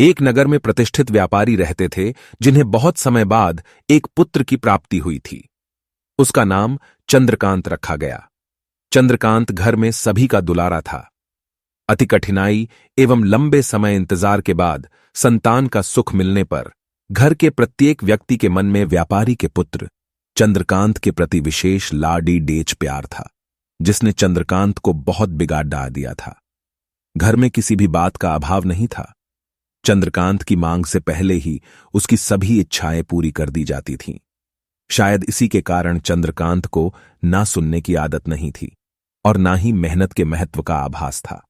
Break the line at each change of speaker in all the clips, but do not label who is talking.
एक नगर में प्रतिष्ठित व्यापारी रहते थे जिन्हें बहुत समय बाद एक पुत्र की प्राप्ति हुई थी। उसका नाम चंद्रकांत रखा गया। चंद्रकांत घर में सभी का दुलारा था। अति कठिनाई एवं लंबे समय इंतजार के बाद संतान का सुख मिलने पर घर के प्रत्येक व्यक्ति के मन में व्यापारी के पुत्र चंद्रकांत के प्रति विशेष लाडी डेच प्यार था, जिसने चंद्रकांत को बहुत बिगाड़ डाल दिया था। घर में किसी भी बात का अभाव नहीं था। चंद्रकांत की मांग से पहले ही उसकी सभी इच्छाएं पूरी कर दी जाती थीं। शायद इसी के कारण चंद्रकांत को ना सुनने की आदत नहीं थी और ना ही मेहनत के महत्व का आभास था।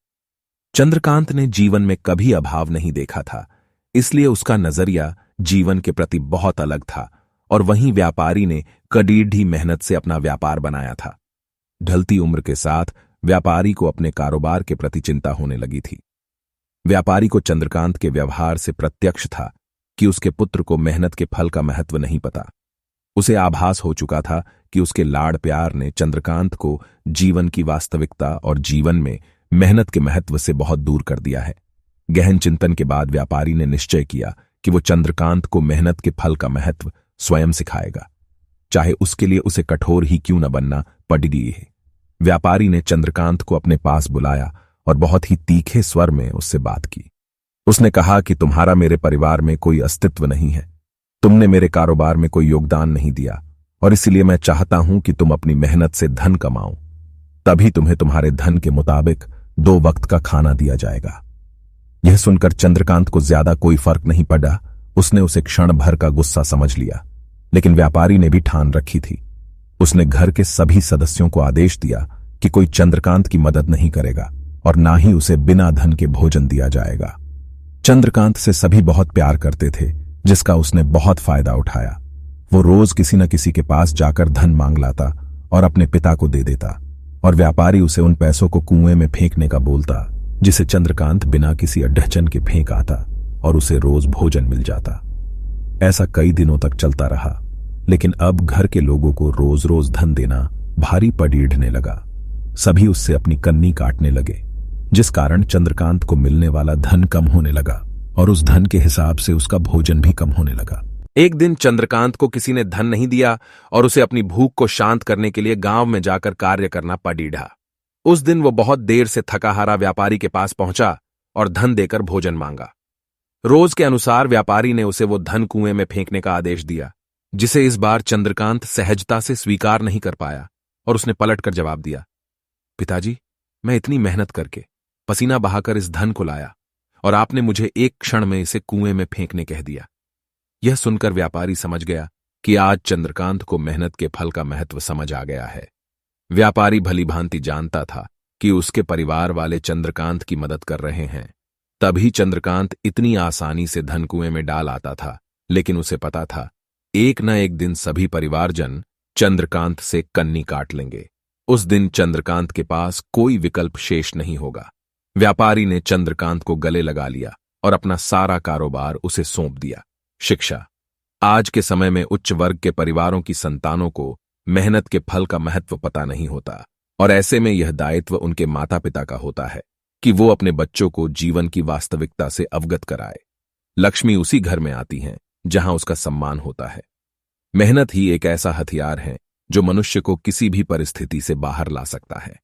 चंद्रकांत ने जीवन में कभी अभाव नहीं देखा था, इसलिए उसका नजरिया जीवन के प्रति बहुत अलग था। और वहीं व्यापारी ने कड़ीढ़ी मेहनत से अपना व्यापार बनाया था। ढलती उम्र के साथ व्यापारी को अपने कारोबार के प्रति चिंता होने लगी थी। व्यापारी को चंद्रकांत के व्यवहार से प्रत्यक्ष था कि उसके पुत्र को मेहनत के फल का महत्व नहीं पता। उसे आभास हो चुका था कि उसके लाड़ प्यार ने चंद्रकांत को जीवन की वास्तविकता और जीवन में मेहनत के महत्व से बहुत दूर कर दिया है। गहन चिंतन के बाद व्यापारी ने निश्चय किया कि वो चंद्रकांत को मेहनत के फल का महत्व स्वयं सिखाएगा, चाहे उसके लिए उसे कठोर ही क्यों न बनना पड़ है। व्यापारी ने चंद्रकांत को अपने पास बुलाया और बहुत ही तीखे स्वर में उससे बात की। उसने कहा कि तुम्हारा मेरे परिवार में कोई अस्तित्व नहीं है, तुमने मेरे कारोबार में कोई योगदान नहीं दिया और इसलिए मैं चाहता हूं कि तुम अपनी मेहनत से धन कमाओ, तभी तुम्हें तुम्हारे धन के मुताबिक 2 वक्त का खाना दिया जाएगा। यह सुनकर चंद्रकांत को ज्यादा कोई फर्क नहीं पड़ा। उसने उसे क्षण भर का गुस्सा समझ लिया, लेकिन व्यापारी ने भी ठान रखी थी। उसने घर के सभी सदस्यों को आदेश दिया कि कोई चंद्रकांत की मदद नहीं करेगा और ना ही उसे बिना धन के भोजन दिया जाएगा। चंद्रकांत से सभी बहुत प्यार करते थे, जिसका उसने बहुत फायदा उठाया। वो रोज किसी न किसी के पास जाकर धन मांग लाता और अपने पिता को दे देता, और व्यापारी उसे उन पैसों को कुएं में फेंकने का बोलता, जिसे चंद्रकांत बिना किसी अड्ढचन के फेंक आता और उसे रोज भोजन मिल जाता। ऐसा कई दिनों तक चलता रहा, लेकिन अब घर के लोगों को रोज रोज धन देना भारी पड़ीढ़ने लगा। सभी उससे अपनी कन्नी काटने लगे, जिस कारण चंद्रकांत को मिलने वाला धन कम होने लगा और उस धन के हिसाब से उसका भोजन भी कम होने लगा। एक दिन चंद्रकांत को किसी ने धन नहीं दिया और उसे अपनी भूख को शांत करने के लिए गांव में जाकर कार्य करना पड़ीढ़ा। उस दिन वो बहुत देर से थका हारा व्यापारी के पास पहुंचा और धन देकर भोजन मांगा। रोज के अनुसार व्यापारी ने उसे वो धन कुएं में फेंकने का आदेश दिया, जिसे इस बार चंद्रकांत सहजता से स्वीकार नहीं कर पाया और उसने पलटकर जवाब दिया, पिताजी, मैं इतनी मेहनत करके पसीना बहाकर इस धन को लाया और आपने मुझे एक क्षण में इसे कुएं में फेंकने कह दिया। यह सुनकर व्यापारी समझ गया कि आज चंद्रकांत को मेहनत के फल का महत्व समझ आ गया है। व्यापारी भली भांति जानता था कि उसके परिवार वाले चंद्रकांत की मदद कर रहे हैं, तभी चंद्रकांत इतनी आसानी से धन कुएं में डाल आता था। लेकिन उसे पता था एक न एक दिन सभी परिवारजन चंद्रकांत से कन्नी काट लेंगे। उस दिन चंद्रकांत के पास कोई विकल्प शेष नहीं होगा। व्यापारी ने चंद्रकांत को गले लगा लिया और अपना सारा कारोबार उसे सौंप दिया। शिक्षा। आज के समय में उच्च वर्ग के परिवारों की संतानों को मेहनत के फल का महत्व पता नहीं होता, और ऐसे में यह दायित्व उनके माता पिता का होता है कि वो अपने बच्चों को जीवन की वास्तविकता से अवगत कराए। लक्ष्मी उसी घर में आती हैं जहां उसका सम्मान होता है। मेहनत ही एक ऐसा हथियार है जो मनुष्य को किसी भी परिस्थिति से बाहर ला सकता है।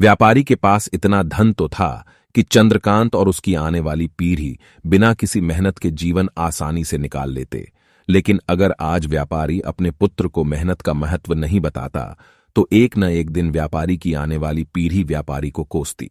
व्यापारी के पास इतना धन तो था कि चंद्रकांत और उसकी आने वाली पीढ़ी बिना किसी मेहनत के जीवन आसानी से निकाल लेते, लेकिन अगर आज व्यापारी अपने पुत्र को मेहनत का महत्व नहीं बताता तो एक न एक दिन व्यापारी की आने वाली पीढ़ी व्यापारी को कोसती।